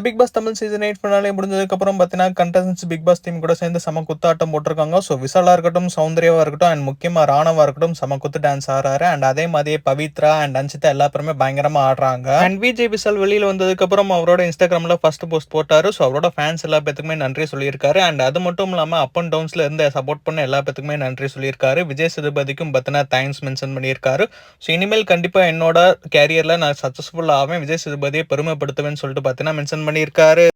Big Boss Tamil season 8 finale முடிஞ்சதுக்கப்புறம் பார்த்தீங்கன்னா, contestants big pass team கூட சேர்ந்து செம குத்தாட்டம் போட்டிருக்காங்க. ஸோ விஷாலா இருக்கட்டும், சௌந்தர்யாவா இருக்கட்டும் அண்ட் முக்கியமா ராணவா இருக்கட்டும் செம குத்து டான்ஸ் ஆடுறாரு. அண்ட் அதே மாதிரியே பவித்ரா அண்ட் அன்சிதா எல்லா பேருமே பயங்கரமா ஆடுறாங்க. அண்ட் விஜய் விஷால் வெளியில வந்ததுக்கப்புறம் அவரோட இன்ஸ்டாகிராம்ல ஃபர்ஸ்ட் போஸ்ட் போட்டாரு. ஸோ அவரோட ஃபேன்ஸ் எல்லா பேத்துக்குமே நன்றி சொல்லியிருக்காரு. அண்ட் அது மட்டும் இல்லாம அப் அண்ட் டவுன்ஸ்ல இருந்து சப்போர்ட் பண்ண எல்லா பேத்துக்குமே நன்றி சொல்லியிருக்காரு. விஜய் சேதுபதிக்கும் பார்த்தீங்கன்னா தேங்க்ஸ் மென்ஷன் பண்ணியிருக்காரு. ஸோ இனிமேல் கண்டிப்பா என்னோட கேரியர்ல நான் சக்சஸ்ஃபுல் ஆவேன், விஜய் சேதுபதியை பெருமைப்படுத்துவேன்னு சொல்லிட்டு பார்த்தீங்கன்னா மென்ஷன் பண்ணியிருக்காரு.